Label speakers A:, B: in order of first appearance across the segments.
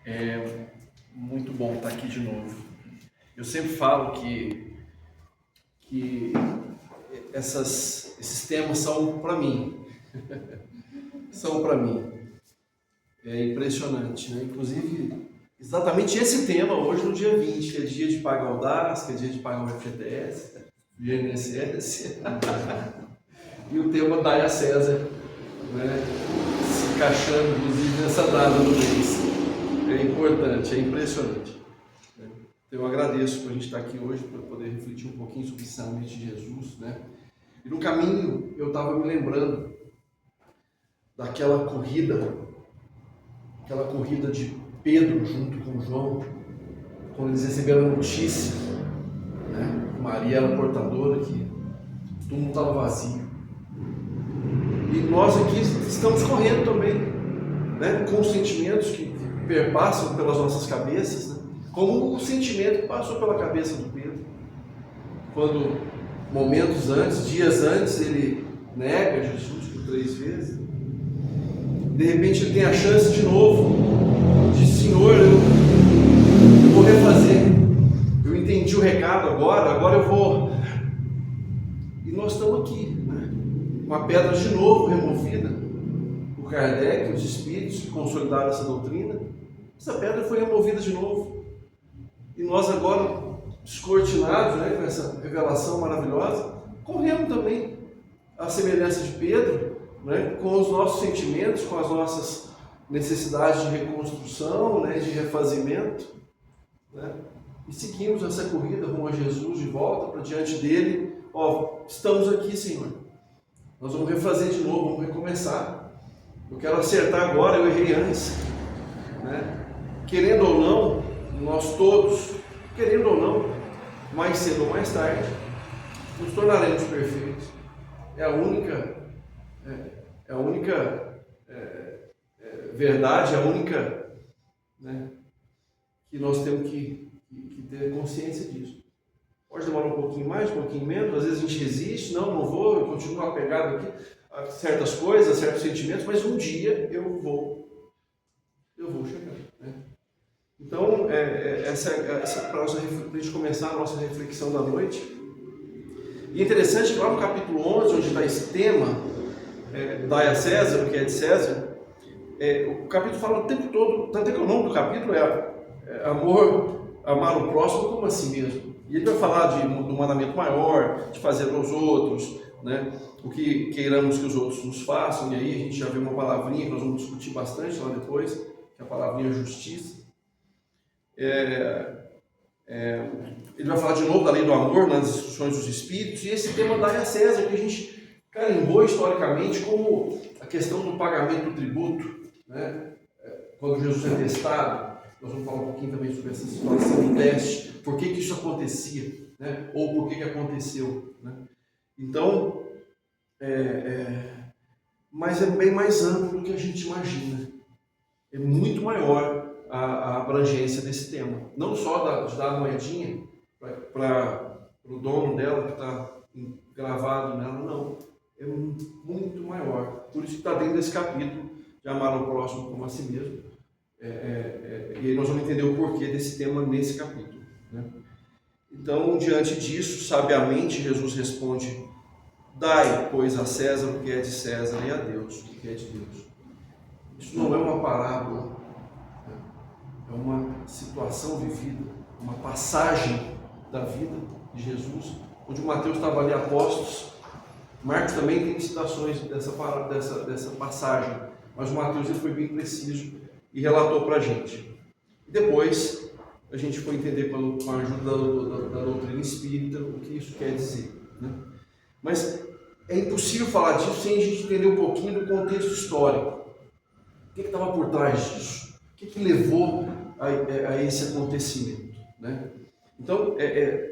A: É muito bom estar aqui de novo. Eu sempre falo que esses temas são para mim. São para mim. É impressionante, né? Inclusive, exatamente esse tema hoje no dia 20, que é dia de pagar o DAS, que é dia de pagar o FGTS, o INSS, e o tema Dai a César, né? Se encaixando, inclusive, nessa data do mês. É importante, é impressionante. Então, eu agradeço por a gente estar aqui hoje, para poder refletir um pouquinho sobre esse ambiente de Jesus, né? E no caminho, eu estava me lembrando daquela corrida de Pedro junto com João, quando eles receberam a notícia, né? Maria era portadora, que todo mundo estava vazio. E nós aqui estamos correndo também, né? Com os sentimentos que perpassam pelas nossas cabeças, né? Como o sentimento que passou pela cabeça do Pedro, quando momentos antes, dias antes, ele nega Jesus por 3 vezes. De repente ele tem a chance de novo, de Senhor, eu vou refazer, eu entendi o recado agora eu vou. E nós estamos aqui, né? Com a pedra de novo removida, o Kardec, os espíritos que consolidaram essa doutrina, essa pedra foi removida de novo. E nós agora, descortinados, né, com essa revelação maravilhosa, corremos também à semelhança de Pedro, né, com os nossos sentimentos, com as nossas necessidades de reconstrução, né, de refazimento, né, e seguimos essa corrida rumo a Jesus de volta para diante dele. Estamos aqui, Senhor, nós vamos refazer de novo, vamos recomeçar. Eu quero acertar agora, eu errei antes, né? Querendo ou não, nós todos, querendo ou não, mais cedo ou mais tarde, nos tornaremos perfeitos. É a única verdade, a única, né, que nós temos que ter consciência disso. Pode demorar um pouquinho mais, um pouquinho menos, às vezes a gente resiste, não vou, eu continuo apegado aqui a certas coisas, a certos sentimentos, mas um dia eu vou chegar, né? Então, para a gente começar a nossa reflexão da noite. E é interessante que lá no capítulo 11, onde está esse tema, Dai a César, o que é de César, o capítulo fala o tempo todo, tanto é que o nome do capítulo é amar o próximo como a si mesmo. E ele vai falar do mandamento maior, de fazer aos outros, né? O que queiramos que os outros nos façam, e aí a gente já vê uma palavrinha que nós vamos discutir bastante lá depois, que é a palavrinha justiça. Ele vai falar de novo da lei do amor nas instruções dos Espíritos, e esse tema Dai a César, que a gente carimbou historicamente como a questão do pagamento do tributo, né? Quando Jesus é testado, nós vamos falar um pouquinho também sobre essa situação do teste, por que isso acontecia, né? Ou por que aconteceu, né? Então, mas é bem mais amplo do que a gente imagina, é muito maior a abrangência desse tema, não só de dar a moedinha para o dono dela que está gravado nela, não, é muito maior. Por isso que está dentro desse capítulo de amar ao próximo como a si mesmo, e aí nós vamos entender o porquê desse tema nesse capítulo, né? Então, diante disso, sabiamente Jesus responde: dai, pois, a César o que é de César e a Deus o que é de Deus. Isso não é uma parábola, é uma situação vivida, uma passagem da vida de Jesus, onde o Mateus estava ali a postos. Marcos também tem citações dessa passagem, mas o Mateus ele foi bem preciso e relatou para a gente. E depois a gente foi entender com a ajuda da doutrina espírita o que isso quer dizer, né? Mas é impossível falar disso sem a gente entender um pouquinho do contexto histórico. O que estava por trás disso? O que levou a esse acontecimento, né? Então,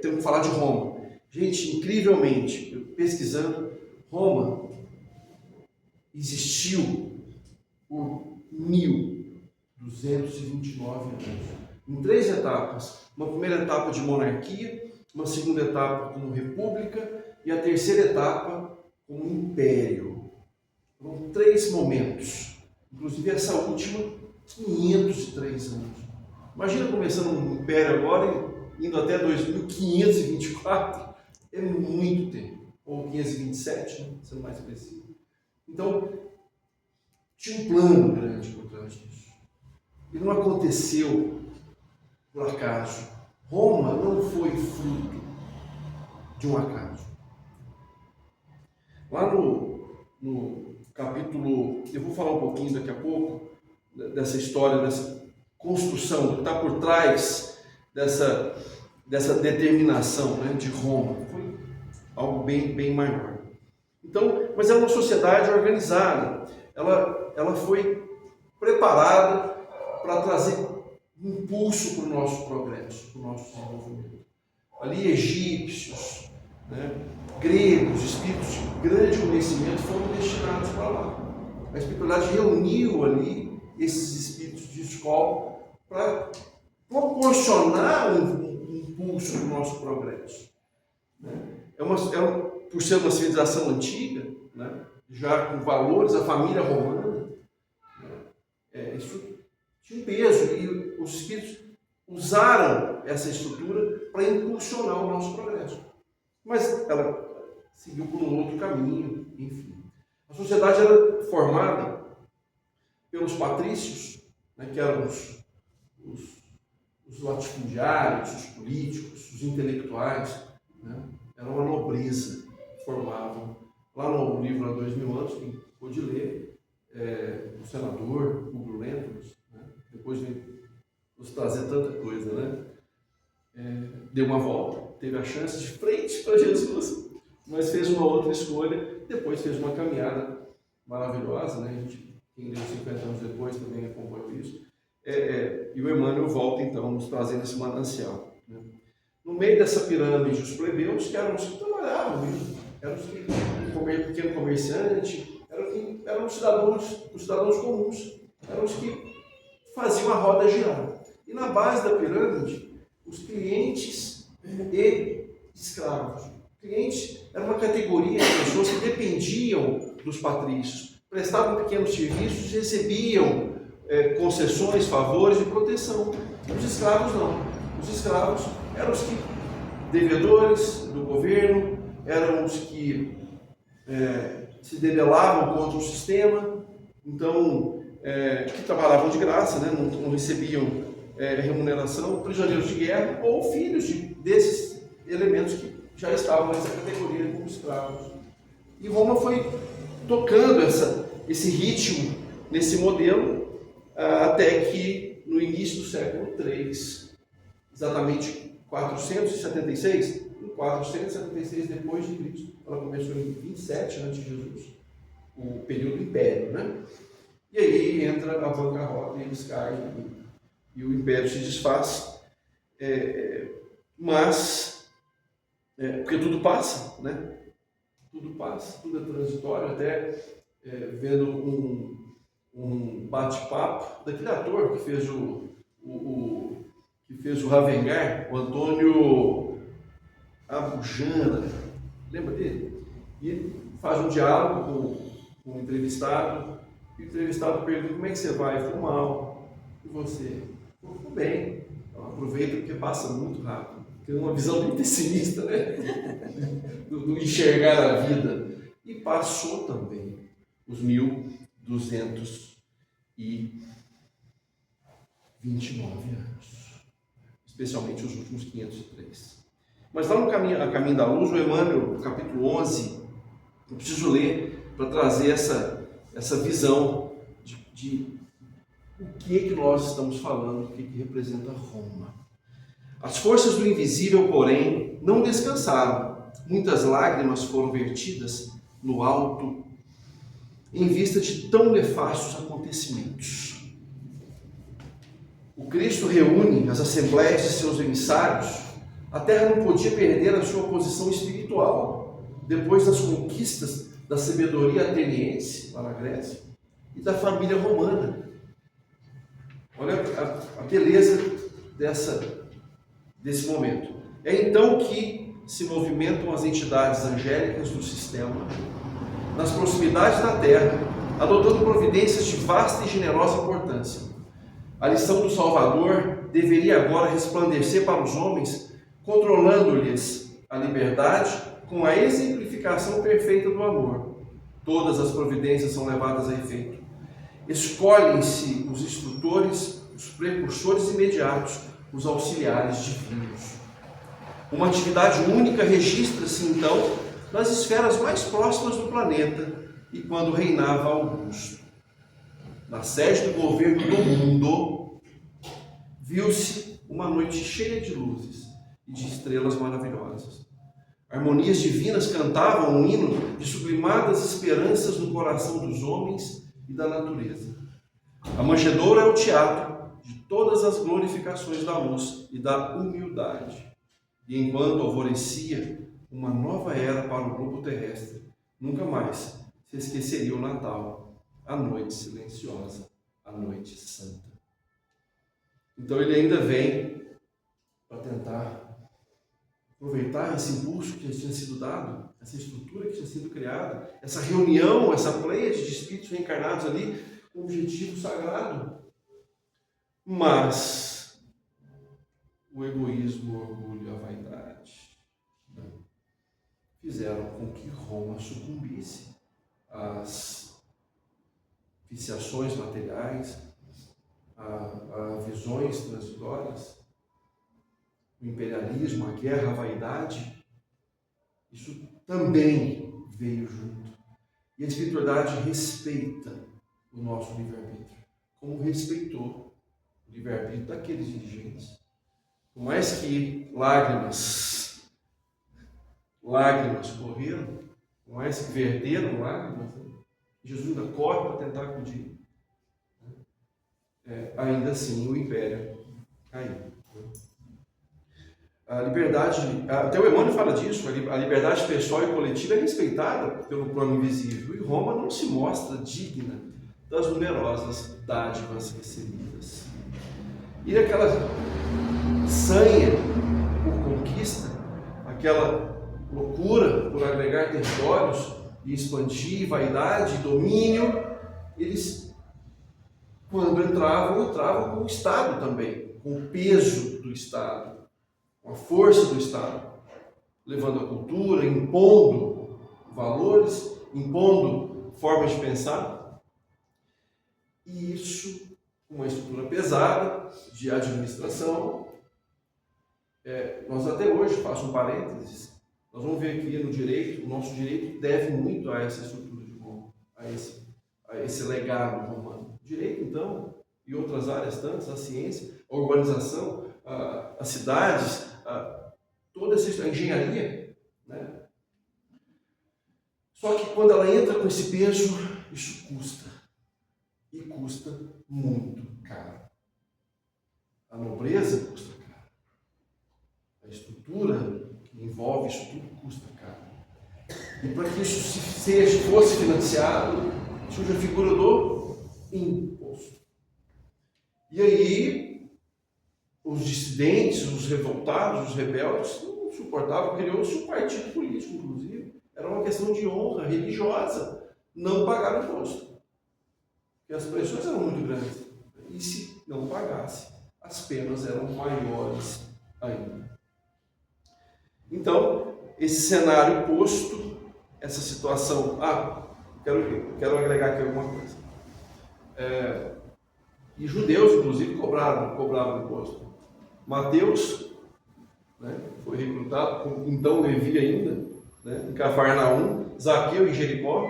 A: temos que falar de Roma. Gente, incrivelmente, pesquisando, Roma existiu por 1229 anos, em 3 etapas. Uma primeira etapa de monarquia, uma segunda etapa como república e a terceira etapa como império. Foram 3 momentos. Inclusive essa última, 503 anos. Imagina começando um império agora e indo até 2524, é muito tempo. Ou 527, né? Sendo mais preciso. Então, tinha um plano grande por trás disso. E não aconteceu por acaso. Roma não foi fruto de um acaso. Lá no capítulo, eu vou falar um pouquinho daqui a pouco dessa história, dessa construção, do que está por trás dessa determinação, né, de Roma. Foi algo bem maior. Então, mas é uma sociedade organizada. Ela foi preparada para trazer impulso para o nosso progresso, para o nosso desenvolvimento. Ali egípcios, né, gregos, espíritos de grande conhecimento foram destinados para lá. A espiritualidade reuniu ali esses espíritos de escola para proporcionar um impulso para o nosso progresso. Por ser uma civilização antiga, né, já com valores, a família romana, né, isso tinha um peso e os espíritos usaram essa estrutura para impulsionar o nosso progresso. Mas ela seguiu por um outro caminho, enfim. A sociedade era formada pelos patrícios, né, que eram os latifundiários, os políticos, os intelectuais, né, era uma nobreza que formavam. Lá no livro Há 2000 anos, quem pôde ler, o senador Hugo Lentulus, né, depois de nos trazer tanta coisa, né, deu uma volta, teve a chance de frente para Jesus, mas fez uma outra escolha, depois fez uma caminhada maravilhosa, né? A gente, quem leu 50 anos depois também acompanhou isso, e o Emmanuel volta então nos trazendo esse manancial, né? No meio dessa pirâmide, os plebeus, que eram os que trabalhavam mesmo, eram os que, pequeno comerciante, eram os cidadãos comuns, eram os que faziam a roda girar. E na base da pirâmide, os clientes e escravos. Clientes era uma categoria de pessoas que dependiam dos patrícios, prestavam pequenos serviços, recebiam concessões, favores e proteção. Os escravos não. Os escravos eram os que, devedores do governo, eram os que se debelavam contra o sistema, então, que trabalhavam de graça, né? Não recebiam remuneração, prisioneiros de guerra ou filhos desses elementos que já estavam nessa categoria como escravos. E Roma foi tocando esse ritmo, nesse modelo, até que no início do século III, exatamente 476, em 476 depois de Cristo, ela começou em 27 a.C., o período do Império, né? E aí entra a bancarrota e eles caem e o Império se desfaz, porque tudo passa, né? Tudo passa, tudo é transitório, até vendo um bate-papo daquele ator que fez o Ravengar, o Antônio Abujamra, lembra dele? E ele faz um diálogo com o entrevistado, e o entrevistado pergunta: como é que você vai? Eu falo: mal. E você? Eu falo: bem. Então, aproveita porque passa muito rápido. Tem uma visão bem pessimista, né? do enxergar a vida. E passou também os 1229 anos, especialmente os últimos 503. Mas lá no caminho da Luz, o Emmanuel, no capítulo 11, eu preciso ler para trazer essa visão de o que nós estamos falando, o que representa Roma. As forças do invisível, porém, não descansaram. Muitas lágrimas foram vertidas no alto em vista de tão nefastos acontecimentos. O Cristo reúne as assembleias de seus emissários. A Terra não podia perder a sua posição espiritual depois das conquistas da sabedoria ateniense lá na Grécia e da família romana. Olha a beleza desse momento. É então que se movimentam as entidades angélicas do sistema nas proximidades da Terra, adotando providências de vasta e generosa importância. A lição do Salvador deveria agora resplandecer para os homens, controlando-lhes a liberdade com a exemplificação perfeita do amor. Todas as providências são levadas a efeito. Escolhem-se os instrutores, os precursores imediatos, os auxiliares divinos. Uma atividade única registra-se, então, nas esferas mais próximas do planeta e quando reinava Augusto. Na sede do governo do mundo, viu-se uma noite cheia de luzes e de estrelas maravilhosas. Harmonias divinas cantavam um hino de sublimadas esperanças no coração dos homens e da natureza. A manjedoura é o teatro de todas as glorificações da luz e da humildade. E enquanto alvorecia uma nova era para o globo terrestre, nunca mais se esqueceria o Natal, a noite silenciosa, a noite santa. Então ele ainda vem para tentar aproveitar esse impulso que já tinha sido dado, essa estrutura que tinha sido criada, essa reunião, essa pleiade de espíritos reencarnados ali, com um objetivo sagrado. Mas o egoísmo, o orgulho e a vaidade fizeram com que Roma sucumbisse às viciações materiais, a visões transitórias, o imperialismo, a guerra, a vaidade. Isso também veio junto. E a espiritualidade respeita o nosso livre-arbítrio, como respeitou o livre-arbítrio daqueles dirigentes. Por mais que lágrimas correram, por mais que verteram lágrimas, Jesus ainda corre para tentar acudir. Ainda assim o império caiu. A liberdade, até o Emmanuel fala disso, a liberdade pessoal e coletiva é respeitada pelo plano invisível, e Roma não se mostra digna das numerosas dádivas recebidas. E aquela sanha por conquista, aquela loucura por agregar territórios e expandir vaidade, domínio, eles, quando entravam com o Estado também, com o peso do Estado, com a força do Estado, levando a cultura, impondo valores, impondo formas de pensar. E isso, com uma estrutura pesada de administração, nós até hoje, faço um parênteses, nós vamos ver aqui no direito, o nosso direito deve muito a essa estrutura de Roma, a esse legado romano. Direito, então, e outras áreas tantas, a ciência, a urbanização, as cidades, toda essa engenharia, né? Só que quando ela entra com esse peso, isso custa. E custa muito caro. A nobreza custa caro. A estrutura que envolve isso tudo custa caro. E para que isso fosse financiado, surge a figura do imposto. E aí, os dissidentes, os revoltados, os rebeldes, não suportavam, criou-se um partido político, inclusive. Era uma questão de honra religiosa, não pagar imposto. Porque as pressões eram muito grandes. E se não pagasse, as penas eram maiores ainda. Então, esse cenário posto, essa situação... quero agregar aqui alguma coisa. E judeus, inclusive, cobravam imposto. Mateus, né, foi recrutado, então Levi ainda, né, em Cafarnaum, Zaqueu em Jericó.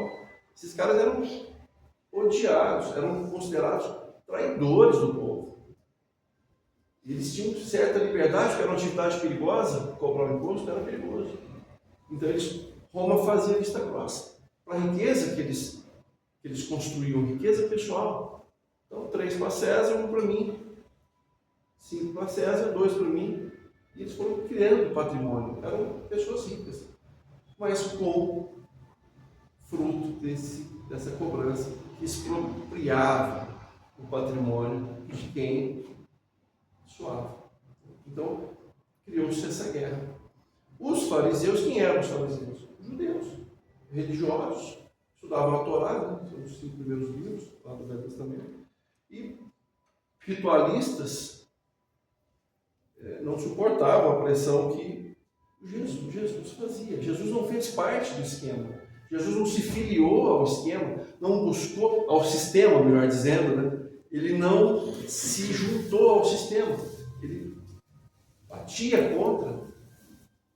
A: Esses caras eram odiados, eram considerados traidores do povo. E eles tinham certa liberdade, porque era uma atividade perigosa, cobrar o imposto era perigoso. Então Roma fazia vista grossa. Para a riqueza que eles construíam, riqueza pessoal. Então, 3 para César, 1 para mim. 5 para César, 2 para mim. E eles foram criando patrimônio. Eram pessoas ricas. Mas com fruto dessa cobrança que expropriava o patrimônio de quem suava. Então, criou-se essa guerra. Os fariseus, quem eram os fariseus? Judeus, religiosos, estudavam a Torá, né? São os 5 primeiros livros lá do Velho Testamento, e ritualistas não suportavam a pressão que Jesus fazia. Jesus não fez parte do esquema. Jesus não se filiou ao esquema, não buscou ao sistema, melhor dizendo, né? Ele não se juntou ao sistema. Ele batia contra,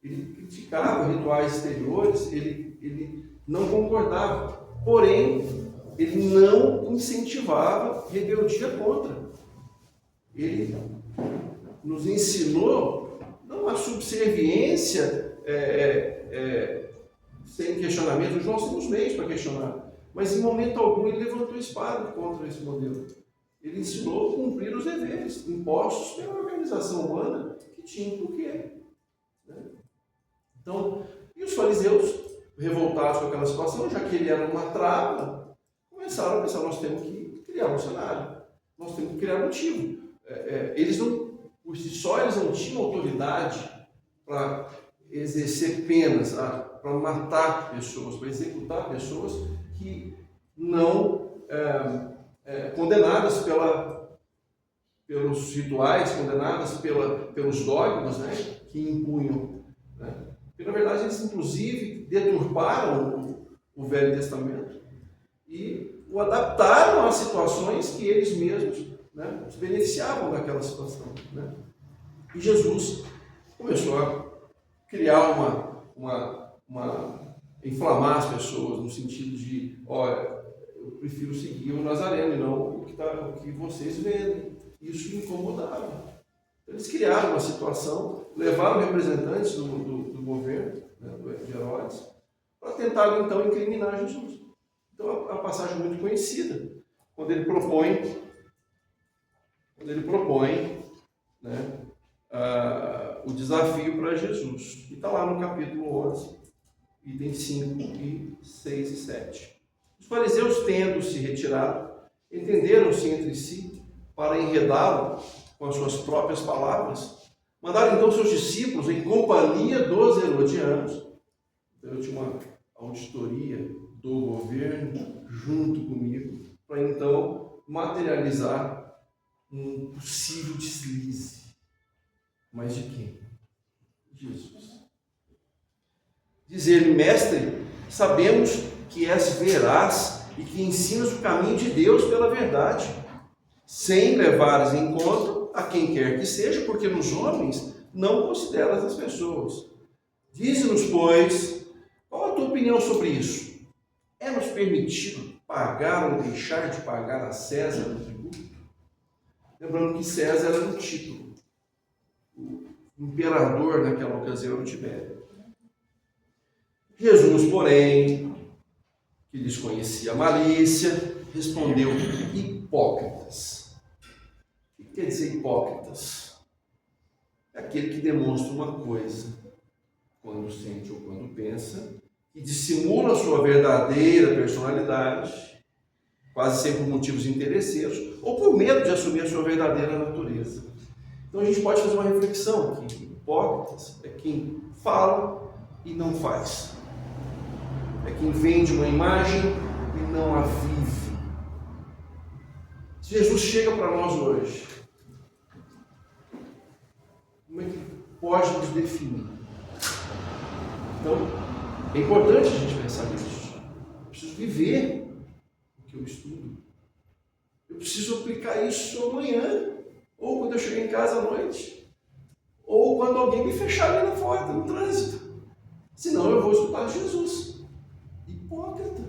A: ele criticava rituais exteriores, ele não concordava. Porém, ele não incentivava rebeldia contra. Ele nos ensinou não a subserviência sem questionamento. Nós temos meios para questionar, mas em momento algum ele levantou espada contra esse modelo. Ele ensinou a cumprir os deveres impostos pela organização humana que tinha um porquê. Então, e os fariseus, revoltados com aquela situação, já que ele era uma trava, começaram a pensar: nós temos que criar um cenário, nós temos que criar um motivo. Eles não, por si só, eles não tinham autoridade para exercer penas, para matar pessoas, para executar pessoas que não condenadas pelos rituais, condenadas pelos dogmas, né, que impunham. Né? Porque, na verdade, eles, inclusive, deturparam o Velho Testamento e o adaptaram às situações que eles mesmos, né, se beneficiavam daquela situação. Né? E Jesus começou a criar inflamar as pessoas, no sentido de: olha, eu prefiro seguir o Nazareno e não o que vocês vendem. Isso incomodava. Eles criaram uma situação, levaram representantes do governo, né, de Herodes, para tentar então incriminar Jesus. Então, a passagem muito conhecida, quando ele propõe, né, o desafio para Jesus. E está lá no capítulo 11, itens 5, 6 e 7. Os fariseus, tendo se retirado, entenderam-se entre si para enredá-lo com as suas próprias palavras. Mandaram então seus discípulos, em companhia dos herodianos. Eu tinha uma auditoria do governo junto comigo, para então materializar um possível deslize. Mas de quem? Jesus. Dizer-lhe: mestre, sabemos que és veraz e que ensinas o caminho de Deus pela verdade, sem levares em conta a quem quer que seja, porque nos homens não consideras as pessoas. Dize-nos, pois, qual a tua opinião sobre isso? É-nos permitido pagar ou deixar de pagar a César o tributo? Lembrando que César era um título. O imperador naquela ocasião era o Tibério. Jesus, porém, que desconhecia a malícia, respondeu: hipócritas. O que quer dizer hipócritas? É aquele que demonstra uma coisa quando sente ou quando pensa, e dissimula a sua verdadeira personalidade, quase sempre por motivos interesseiros, ou por medo de assumir a sua verdadeira natureza. Então a gente pode fazer uma reflexão aqui. Hipócritas é quem fala e não faz. É quem vende uma imagem e não a vive. Se Jesus chega para nós hoje, como é que pode nos definir? Então, é importante a gente pensar nisso. Eu preciso viver o que eu estudo. Eu preciso aplicar isso amanhã, ou quando eu chegar em casa à noite, ou quando alguém me fechar ali na porta, no trânsito. Senão eu vou escutar Jesus. Hipócrita.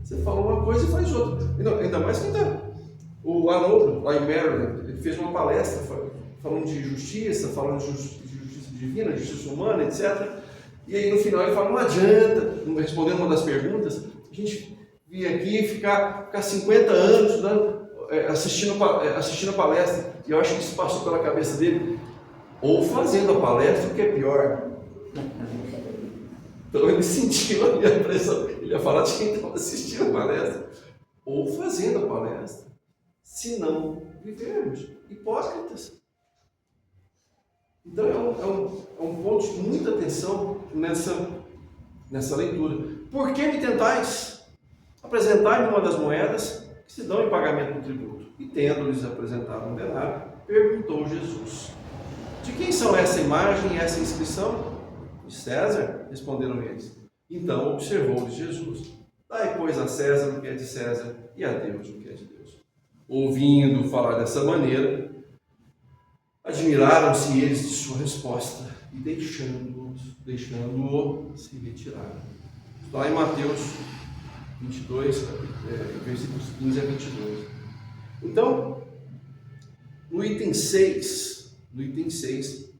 A: Você fala uma coisa e faz outra. Ainda mais que o Haroldo, lá em Maryland, ele fez uma palestra falando de justiça, falando de justiça divina, de justiça humana, etc. E aí no final ele fala: não adianta, respondendo uma das perguntas, a gente vir aqui e ficar 50 anos assistindo a palestra. E eu acho que isso passou pela cabeça dele, ou fazendo a palestra, o que é pior. Então ele sentiu a minha pressão. Ele ia falar de quem estava assistindo a palestra, ou fazendo a palestra, se não vivermos hipócritas. Então é um ponto de muita atenção nessa leitura. Por que me tentais? Apresentai-me uma das moedas que se dão em pagamento do tributo. E tendo-lhes apresentado um denário, perguntou Jesus: de quem são essa imagem e essa inscrição? De César, responderam eles. Então observou-lhes Jesus: dai, pois, a César o que é de César e a Deus o que é de Deus. Ouvindo falar dessa maneira, admiraram-se eles de sua resposta e deixando-o se retiraram. Está lá em Mateus 22, versículos 15 a 22. Então, no item 6,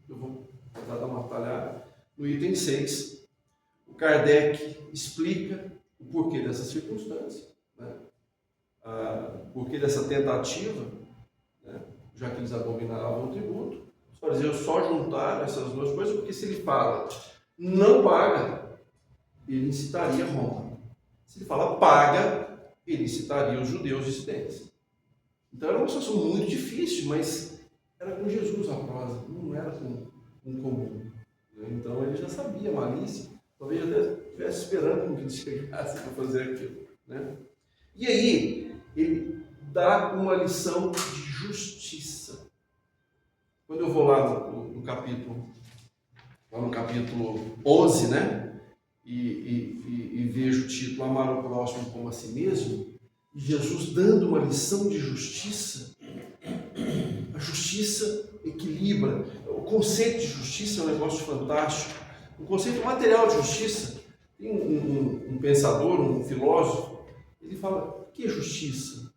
A: eu vou tentar dar uma atalhada. No item 6, o Kardec explica o porquê dessa circunstância, né? O porquê dessa tentativa, né? Já que eles abominavam o tributo. Os fariseus só juntaram essas duas coisas, porque se ele fala não paga, ele incitaria Roma. Se ele fala paga, ele incitaria os judeus dissidentes. Então era uma situação muito difícil, mas era com Jesus a prosa, não era com comum. Então ele já sabia a malícia, talvez até estivesse esperando que ele chegasse para fazer aquilo, né? E aí ele dá uma lição de justiça. Quando eu vou lá no capítulo 11, né? E vejo o título Amar o próximo como a si mesmo, e Jesus dando uma lição de justiça. A justiça equilibra. O conceito de justiça é um negócio fantástico. O conceito material de justiça, tem um pensador, um filósofo, ele fala: o que é justiça?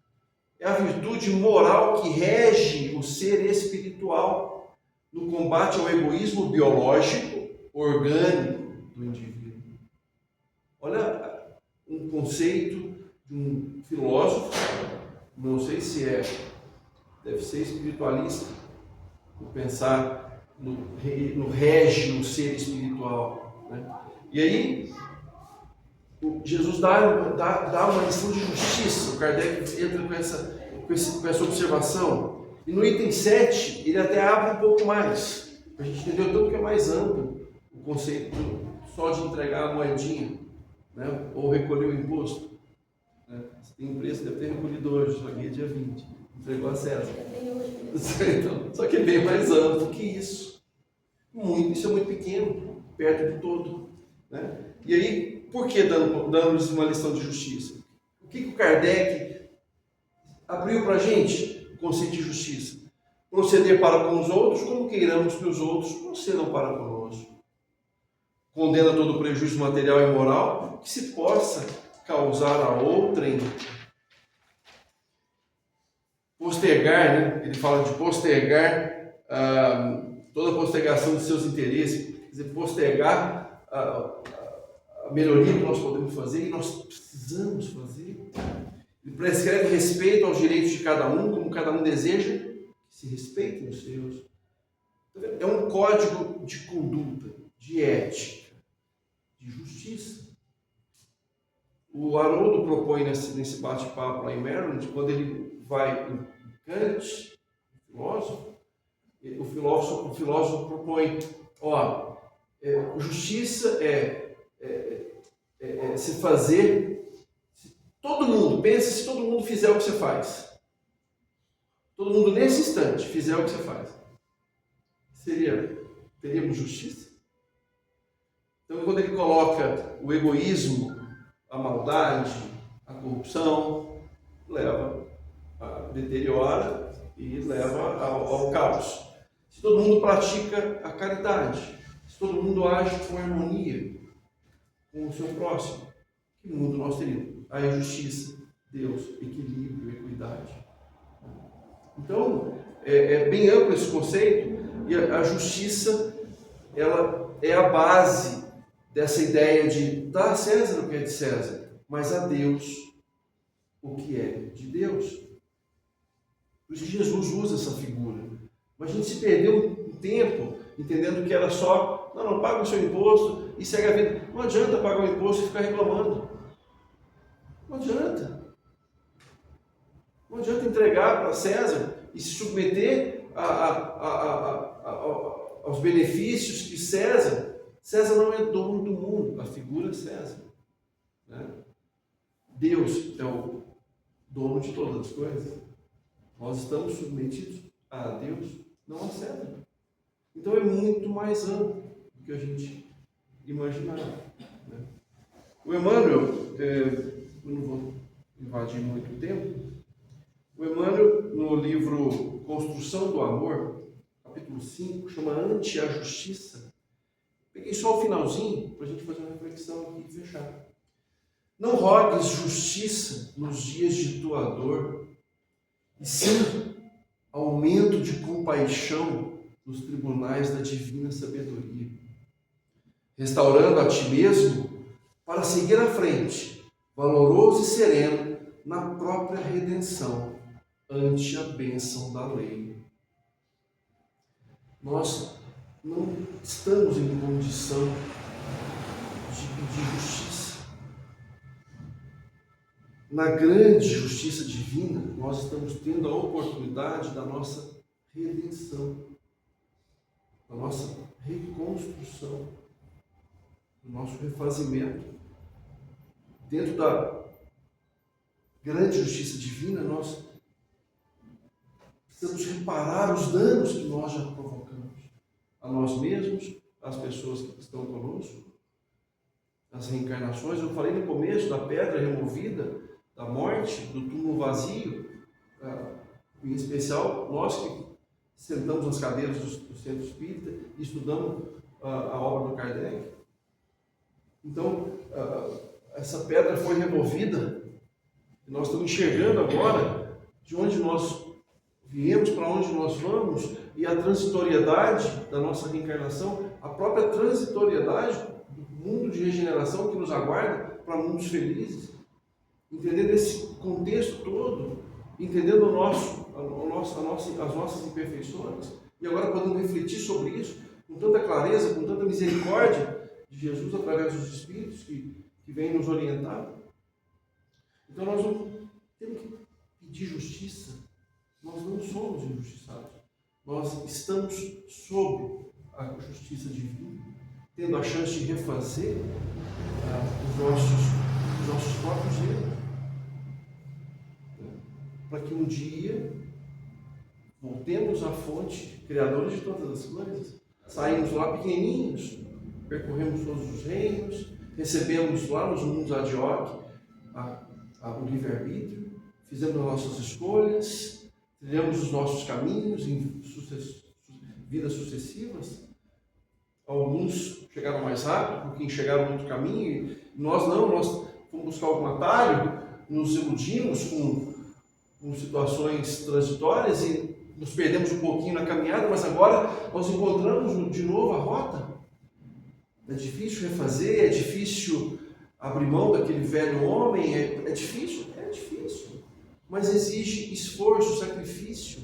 A: É a virtude moral que rege o ser espiritual no combate ao egoísmo biológico, orgânico do indivíduo. Olha um conceito de um filósofo, não sei se deve ser espiritualista, por pensar no rege o ser espiritual, né? E aí Jesus dá uma lição de justiça. O Kardec entra com essa observação, e no item 7 ele até abre um pouco mais, para a gente entender o tanto que é mais amplo o conceito só de entregar a moedinha, né? Ou recolher o imposto, né? Se tem empresa, deve ter recolhido hoje, só que é dia 20, entregou a César. Então, só que é bem mais amplo que isso. Isso é muito pequeno, perto do todo, né? E aí, por que dando-lhes uma lição de justiça? O que o Kardec abriu para a gente? O conceito de justiça. Proceder para com os outros como queiramos que os outros procedam para conosco. Condena todo prejuízo material e moral que se possa causar a outrem. Postergar, né? Ele fala de postergar toda a postergação de seus interesses, quer dizer, postergar a melhoria que nós podemos fazer e nós precisamos fazer. Ele prescreve respeito aos direitos de cada um, como cada um deseja que se respeitem os seus. É um código de conduta, de ética, de justiça. O Haroldo propõe nesse bate-papo lá em Maryland, quando ele vai em Kant, o filósofo propõe, justiça é se fazer, se todo mundo fizer o que você faz, todo mundo nesse instante fizer o que você faz, teríamos justiça? Então, quando ele coloca o egoísmo, a maldade, a corrupção, deteriora e leva ao caos. Se todo mundo pratica a caridade, se todo mundo age com harmonia com o seu próximo, que mundo nós teríamos? Aí a justiça, Deus, equilíbrio, equidade. Então, é bem amplo esse conceito, e a justiça, ela é a base dessa ideia de dar a César o que é de César, mas a Deus o que é de Deus. Por isso que Jesus usa essa figura. Mas a gente se perdeu um tempo entendendo que era só, não paga o seu imposto e segue a vida. Não adianta pagar o imposto e ficar reclamando. Não adianta. Não adianta entregar para César e se submeter aos benefícios que César não é dono do mundo, a figura é César, né? Deus é o dono de todas as coisas. nós estamos submetidos a Deus, não a César. Então é muito mais amplo do que a gente imaginava, né? O Emmanuel, eu não vou invadir muito tempo, o Emmanuel, no livro Construção do Amor, capítulo 5, chama Ante a Justiça. Peguei só o finalzinho para a gente fazer uma reflexão aqui e fechar. Não rogues justiça nos dias de tua dor, e sim aumento de compaixão nos tribunais da divina sabedoria, restaurando a ti mesmo para seguir à frente, valoroso e sereno na própria redenção, ante a bênção da lei. Nós não estamos em condição de pedir justiça. Na grande justiça divina, nós estamos tendo a oportunidade da nossa redenção, da nossa reconstrução, do nosso refazimento. Dentro da grande justiça divina, nós precisamos reparar os danos que nós já provocamos a nós mesmos, às pessoas que estão conosco, as reencarnações. Eu falei no começo da pedra removida, da morte, do túmulo vazio, em especial nós que sentamos nas cadeiras do Centro Espírita e estudamos a obra do Kardec. Então, essa pedra foi removida e nós estamos enxergando agora de onde nós viemos, para onde nós vamos, e a transitoriedade da nossa reencarnação, a própria transitoriedade do mundo de regeneração que nos aguarda para mundos felizes. Entendendo esse contexto todo, entendendo as nossas imperfeições, e agora podemos refletir sobre isso com tanta clareza, com tanta misericórdia de Jesus através dos Espíritos que vêm nos orientar. Então nós não temos que pedir justiça, nós não somos injustiçados, nós estamos sob a justiça divina, tendo a chance de refazer os nossos próprios erros, para que um dia voltemos à fonte, criadores de todas as coisas. Saímos lá pequenininhos, percorremos todos os reinos, recebemos lá nos mundos ad hoc o livre-arbítrio, fizemos as nossas escolhas, trilhamos os nossos caminhos em vidas sucessivas. Alguns chegaram mais rápido, porque enxergaram outro caminho, e nós não, nós fomos buscar algum atalho, nos iludimos com situações transitórias e nos perdemos um pouquinho na caminhada, mas agora nós encontramos de novo a rota. É difícil refazer, é difícil abrir mão daquele velho homem, é difícil, mas exige esforço, sacrifício.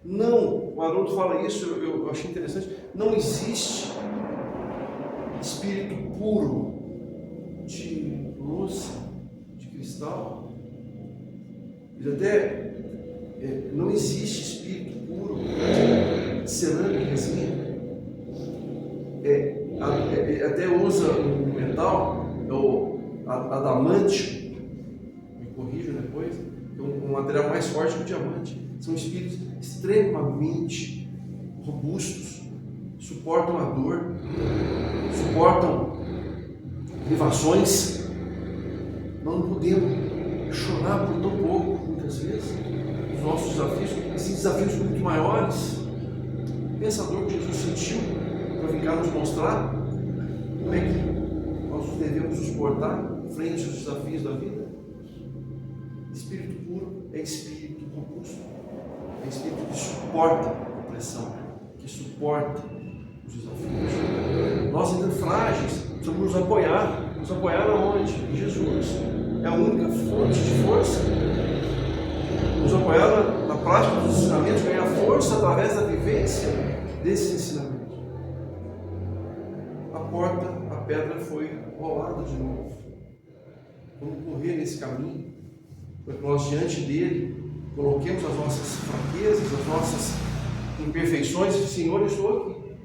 A: Não, o Haroldo fala isso, eu achei interessante, não existe espírito puro de louça, de cristal. Ele até não existe espírito puro de cerâmica e resina. Até usa um metal, o adamantio, me corrijam depois, é um material mais forte que o diamante. São espíritos extremamente robustos, suportam a dor, suportam privações. Nós não podemos chorar por tão pouco, muitas vezes, os nossos desafios, esses desafios muito maiores. Pensa a dor que Jesus sentiu para vir cá nos mostrar como é que nós devemos nos portar frente aos desafios da vida. Espírito puro é espírito robusto, é espírito que suporta a pressão, que suporta os desafios. Nós ainda frágeis, precisamos nos apoiar. Nos apoiar aonde? Em Jesus. É a única fonte de força. Nos apoiar na prática dos ensinamentos, ganhar força através da vivência desses ensinamentos. A pedra foi rolada de novo. Vamos correr nesse caminho, para que nós diante dele coloquemos as nossas fraquezas, as nossas imperfeições, e Senhor, eu estou aqui.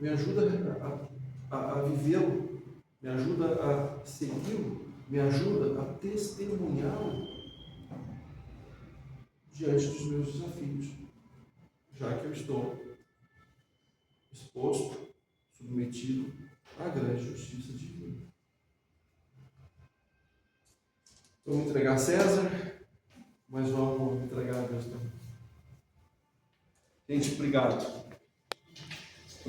A: Me ajuda a vivê-lo, me ajuda a segui-lo, me ajuda a testemunhá-lo. diante dos meus desafios, já que eu estou exposto, submetido à grande justiça divina. Vamos entregar a César, mas vamos entregar a Deus também. Gente, obrigado.